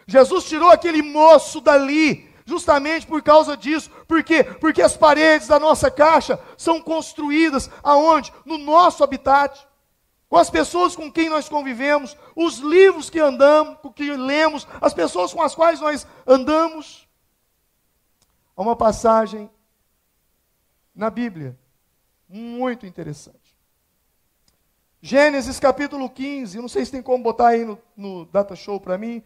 Jesus tirou aquele moço dali, justamente por causa disso. Por quê? Porque as paredes da nossa caixa são construídas aonde? No nosso habitat. Com as pessoas com quem nós convivemos, os livros que andamos, que lemos, as pessoas com as quais nós andamos. Há uma passagem na Bíblia muito interessante. Gênesis capítulo 15, não sei se tem como botar aí no Data Show para mim,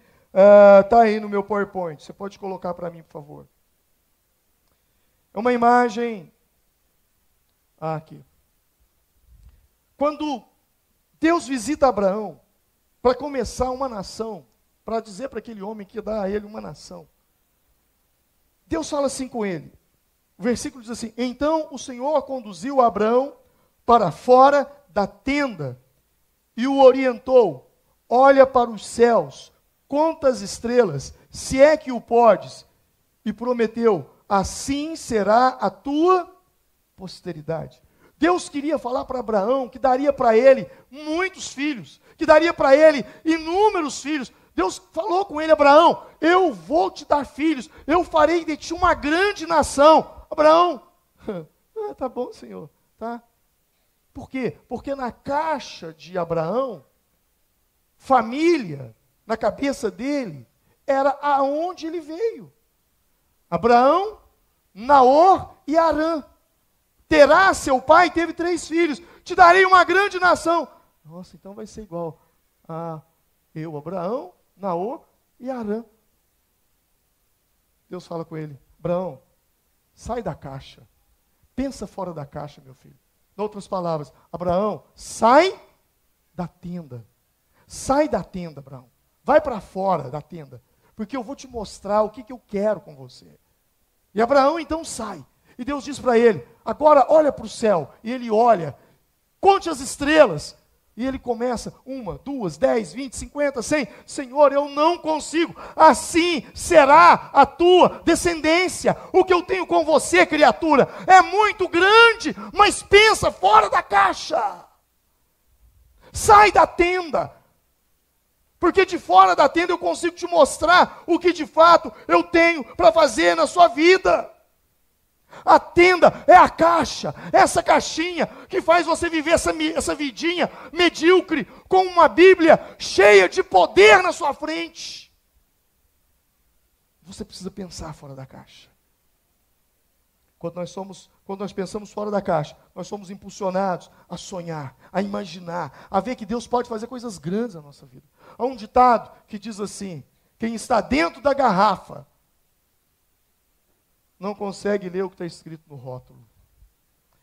está aí no meu PowerPoint, você pode colocar para mim, por favor. É uma imagem, aqui. Quando Deus visita Abraão para começar uma nação, para dizer para aquele homem que ia dar a ele uma nação. Deus fala assim com ele. O versículo diz assim: então o Senhor conduziu Abraão para fora da tenda e o orientou: olha para os céus, conta as estrelas, se é que o podes. E prometeu: assim será a tua posteridade. Deus queria falar para Abraão que daria para ele muitos filhos, que daria para ele inúmeros filhos. Deus falou com ele: Abraão, eu vou te dar filhos, eu farei de ti uma grande nação. Abraão, tá bom, Senhor, tá? Por quê? Porque na caixa de Abraão, família, na cabeça dele, era aonde ele veio. Abraão, Naor e Harã. Terá, seu pai, teve 3 filhos. Te darei uma grande nação. Nossa, então vai ser igual a eu, Abraão, Naor e Harã. Deus fala com ele: Abraão, sai da caixa. Pensa fora da caixa, meu filho. Em outras palavras, Abraão, sai da tenda. Sai da tenda, Abraão. Vai para fora da tenda. Porque eu vou te mostrar o que eu quero com você. E Abraão então sai. E Deus diz para ele: agora olha para o céu. E ele olha, conte as estrelas. E ele começa: 1, 2, 10, 20, 50, 100. Senhor, eu não consigo. Assim será a tua descendência. O que eu tenho com você, criatura, é muito grande, mas pensa fora da caixa. Sai da tenda. Porque de fora da tenda eu consigo te mostrar o que de fato eu tenho para fazer na sua vida. A tenda é a caixa, essa caixinha que faz você viver essa vidinha medíocre, com uma Bíblia cheia de poder na sua frente. Você precisa pensar fora da caixa. Quando nós pensamos fora da caixa, nós somos impulsionados a sonhar, a imaginar, a ver que Deus pode fazer coisas grandes na nossa vida. Há um ditado que diz assim: quem está dentro da garrafa não consegue ler o que está escrito no rótulo.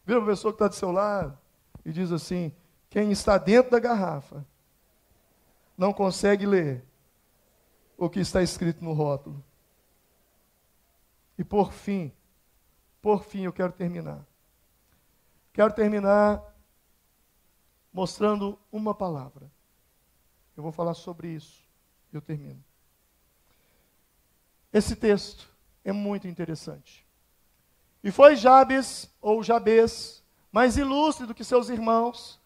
Vira uma pessoa que está do seu lado e diz assim: quem está dentro da garrafa não consegue ler o que está escrito no rótulo. E por fim, eu quero terminar. Quero terminar mostrando uma palavra. Eu vou falar sobre isso. Eu termino. Esse texto é muito interessante. E foi Jabes, ou Jabez, mais ilustre do que seus irmãos,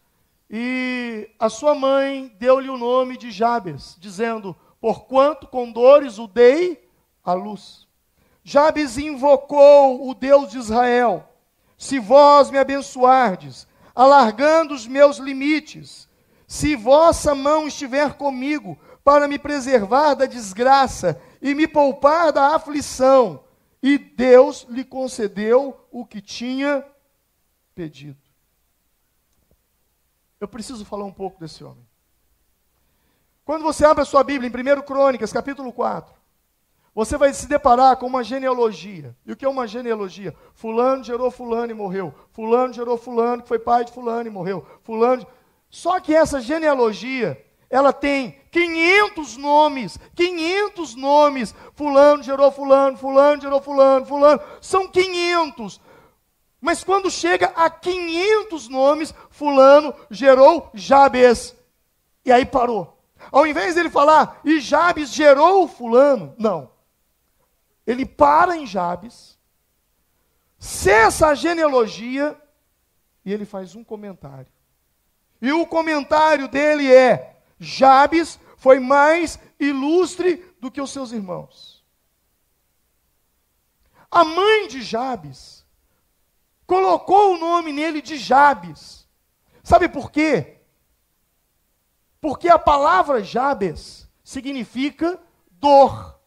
e a sua mãe deu-lhe o nome de Jabes, dizendo: porquanto com dores o dei à luz. Jabes invocou o Deus de Israel: se vós me abençoardes, alargando os meus limites, se vossa mão estiver comigo, para me preservar da desgraça e me poupar da aflição, e Deus lhe concedeu o que tinha pedido. Eu preciso falar um pouco desse homem. Quando você abre a sua Bíblia em 1 Crônicas, capítulo 4, você vai se deparar com uma genealogia. E o que é uma genealogia? Fulano gerou fulano e morreu. Fulano gerou fulano, que foi pai de fulano e morreu. Fulano... Só que essa genealogia, ela tem 500 nomes. 500 nomes. Fulano gerou fulano, fulano gerou fulano, fulano. São 500. Mas quando chega a 500 nomes, fulano gerou Jabes. E aí parou. Ao invés dele falar, e Jabes gerou fulano, não. Ele para em Jabes, cessa a genealogia, e ele faz um comentário. E o comentário dele é, Jabes foi mais ilustre do que os seus irmãos. A mãe de Jabes colocou o nome nele de Jabes. Sabe por quê? Porque a palavra Jabes significa dor.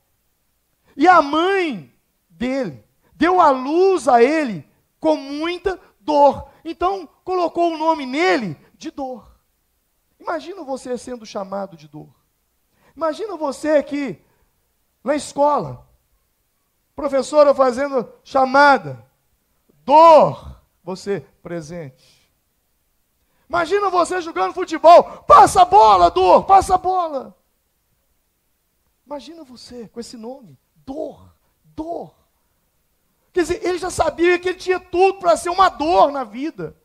E a mãe dele deu a luz a ele com muita dor. Então, colocou o nome nele de dor. Imagina você sendo chamado de dor. Imagina você aqui, na escola, professora fazendo chamada, dor, você presente. Imagina você jogando futebol, passa a bola, dor, passa a bola. Imagina você com esse nome, dor, dor. Quer dizer, ele já sabia que ele tinha tudo para ser uma dor na vida.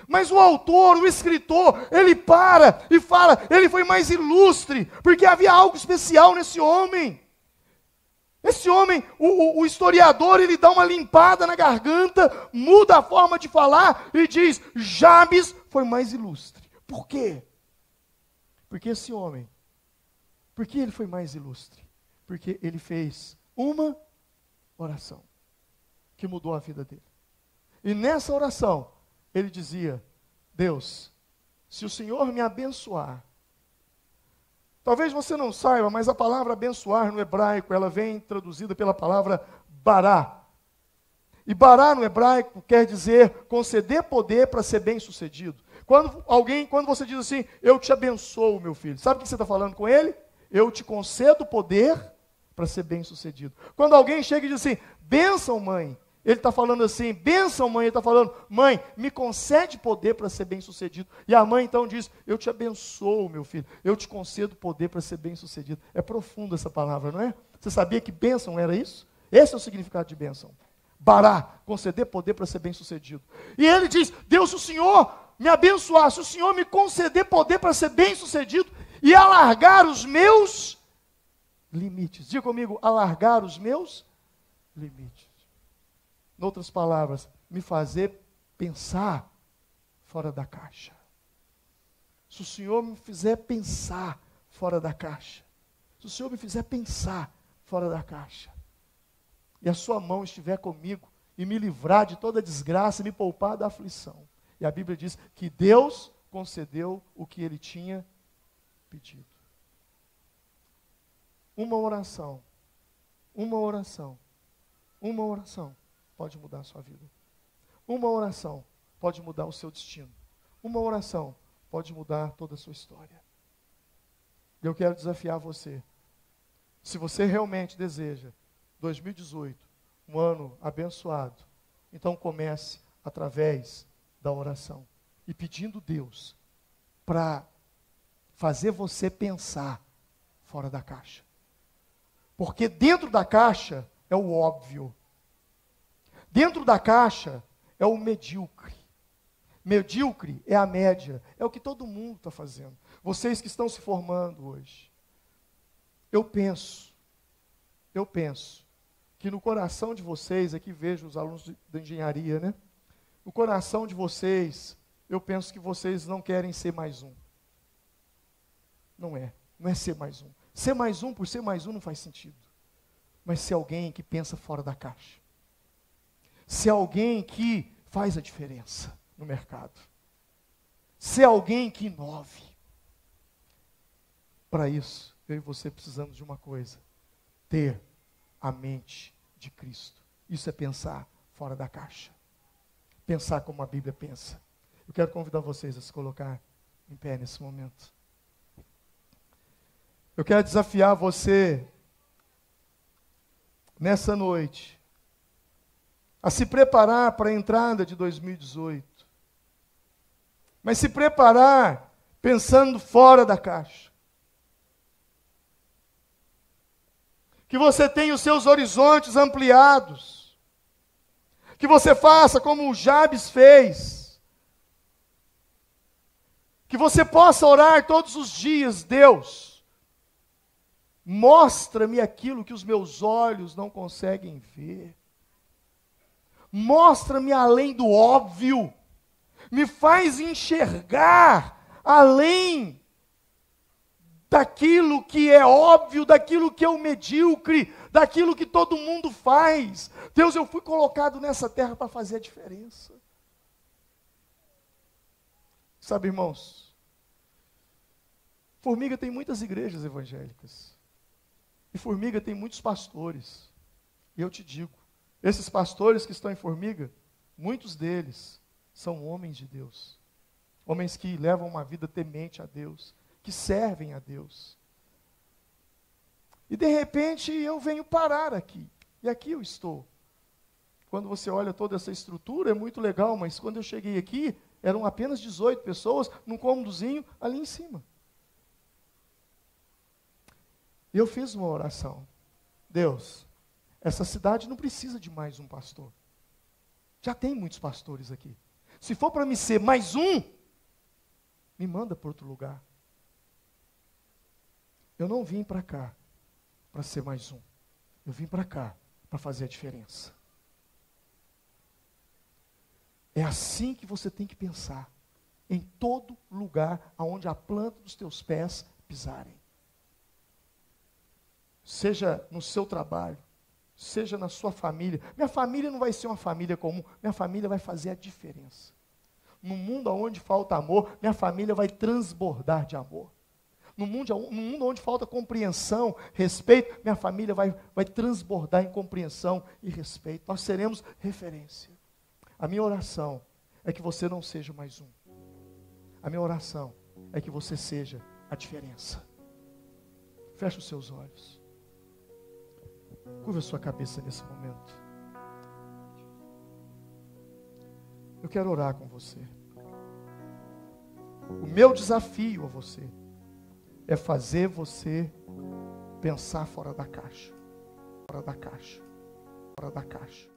Mas o autor, o escritor, ele para e fala, ele foi mais ilustre, porque havia algo especial nesse homem. Esse homem, o historiador, ele dá uma limpada na garganta, muda a forma de falar e diz, Jabes foi mais ilustre. Por quê? Porque esse homem, por que ele foi mais ilustre? Porque ele fez uma oração que mudou a vida dele. E nessa oração, ele dizia, Deus, se o Senhor me abençoar, talvez você não saiba, mas a palavra abençoar no hebraico, ela vem traduzida pela palavra bará. E bará no hebraico quer dizer conceder poder para ser bem-sucedido. Quando você diz assim, eu te abençoo, meu filho, sabe o que você está falando com ele? Eu te concedo poder para ser bem-sucedido. Quando alguém chega e diz assim, bênção, mãe, ele está falando assim, bênção, mãe, ele está falando, mãe, me concede poder para ser bem-sucedido. E a mãe então diz, eu te abençoo, meu filho, eu te concedo poder para ser bem-sucedido. É profunda essa palavra, não é? Você sabia que bênção era isso? Esse é o significado de bênção. Bará, conceder poder para ser bem-sucedido. E ele diz, Deus, se o Senhor me abençoar, se o Senhor me conceder poder para ser bem-sucedido e alargar os meus limites. Diga comigo, alargar os meus limites. Em outras palavras, me fazer pensar fora da caixa. Se o Senhor me fizer pensar fora da caixa, se o Senhor me fizer pensar fora da caixa, e a sua mão estiver comigo, e me livrar de toda desgraça, e me poupar da aflição. E a Bíblia diz que Deus concedeu o que ele tinha pedido. Uma oração pode mudar a sua vida. Uma oração pode mudar o seu destino. Uma oração pode mudar toda a sua história. E eu quero desafiar você. Se você realmente deseja 2018, um ano abençoado, então comece através da oração. E pedindo Deus para fazer você pensar fora da caixa. Porque dentro da caixa é o óbvio. Dentro da caixa é o medíocre. Medíocre é a média, é o que todo mundo está fazendo. Vocês que estão se formando hoje. Eu penso que no coração de vocês, aqui vejo os alunos da engenharia, né? No coração de vocês, eu penso que vocês não querem ser mais um. Não é ser mais um. Ser mais um por ser mais um não faz sentido. Mas ser alguém que pensa fora da caixa. Ser alguém que faz a diferença no mercado. Ser alguém que inove. Para isso, eu e você precisamos de uma coisa: ter a mente de Cristo. Isso é pensar fora da caixa. Pensar como a Bíblia pensa. Eu quero convidar vocês a se colocar em pé nesse momento. Eu quero desafiar você, nessa noite, a se preparar para a entrada de 2018. Mas se preparar pensando fora da caixa. Que você tenha os seus horizontes ampliados. Que você faça como o Jabes fez. Que você possa orar todos os dias: Deus, mostra-me aquilo que os meus olhos não conseguem ver. Mostra-me além do óbvio. Me faz enxergar além daquilo que é óbvio, daquilo que é o medíocre, daquilo que todo mundo faz. Deus, eu fui colocado nessa terra para fazer a diferença. Sabe, irmãos, Formiga tem muitas igrejas evangélicas. E Formiga tem muitos pastores. E eu te digo, esses pastores que estão em Formiga, muitos deles são homens de Deus. Homens que levam uma vida temente a Deus, que servem a Deus. E de repente eu venho parar aqui. E aqui eu estou. Quando você olha toda essa estrutura, é muito legal, mas quando eu cheguei aqui, eram apenas 18 pessoas, num cômodozinho ali em cima. E eu fiz uma oração. Deus, essa cidade não precisa de mais um pastor. Já tem muitos pastores aqui. Se for para me ser mais um, me manda para outro lugar. Eu não vim para cá para ser mais um. Eu vim para cá para fazer a diferença. É assim que você tem que pensar. Em todo lugar onde a planta dos teus pés pisarem. Seja no seu trabalho, seja na sua família. Minha família não vai ser uma família comum. Minha família vai fazer a diferença. No mundo onde falta amor, minha família vai transbordar de amor. No mundo onde falta compreensão, respeito, minha família vai transbordar em compreensão e respeito. Nós seremos referência. A minha oração é que você não seja mais um. A minha oração é que você seja a diferença. Feche os seus olhos. Curva a sua cabeça nesse momento. Eu quero orar com você. O meu desafio a você é fazer você pensar fora da caixa. Fora da caixa. Fora da caixa.